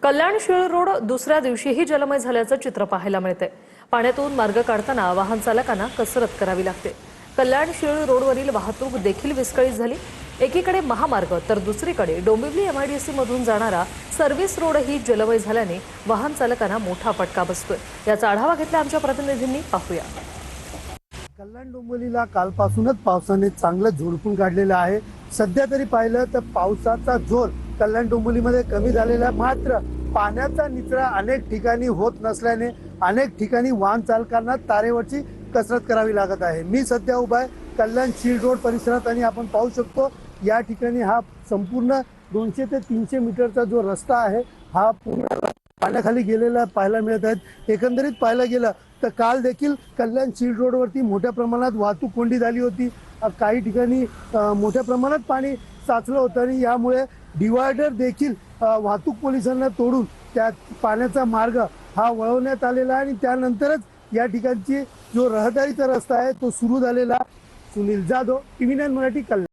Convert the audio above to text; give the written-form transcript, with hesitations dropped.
कल्याण शिळ road दुसऱ्या दिवशीही जलमय झाल्याचं चित्र पाहायला मिळते। पाण्यातून मार्ग काढताना वाहन चालकांना कसरत करावी लागते। कल्याण शिळ रोडवरील वाहतूक देखील विस्कळीत झाली। एकीकडे महामार्ग तर दुसरीकडे डोंबिवली MIDC मधून जाणारा सर्व्हिस रोडही जलमय झाल्याने वाहन चालकांना मोठा फटका बसतोय। याचा आढावा घेतला आमच्या प्रतिनिधींनी, पाहूया। कल्याण डोंबिवलीला कालपासूनच पावसाने चांगलं झोडपून काढलेलं आहे। सध्या तरी पाहिलं तर पावसाचा जोर कल्याण डोंबिवलीमध्ये कमी झालेला, मात्र पाण्याचा निचरा अनेक ठिकाणी होत नसल्याने अनेक ठिकाणी वाहन चालकांना तारेवरची कसरत करावी लागत आहे। मी सध्या उभा आहे कल्याण शिळ रोड परिसरात आणि आपण पाहू शकतो या ठिकाणी हा संपूर्ण 200 ते 300 मीटरचा जो रस्ता आहे हा पूर्ण पाण्याखाली गेलेला पाहायला मिळत आहे। एकंदरीत पाहायला गेलं तर काल देखील कल्याण शिळ रोडवरती मोठ्या प्रमाणात वाहतूक कोंडी झाली होती। काही ठिकाणी मोठ्या प्रमाणात पाणी साचलं होतं आणि यामुळे डिवायडर देखील वाहतूक पोलिसांना तोडून त्या पाण्याचा मार्ग हा वळवण्यात आलेला आणि त्यानंतरच या ठिकाणची जो रहदारीचा रस्ता आहे तो सुरू झालेला। सुनील जाधव, TV9 मराठी, कल्याण।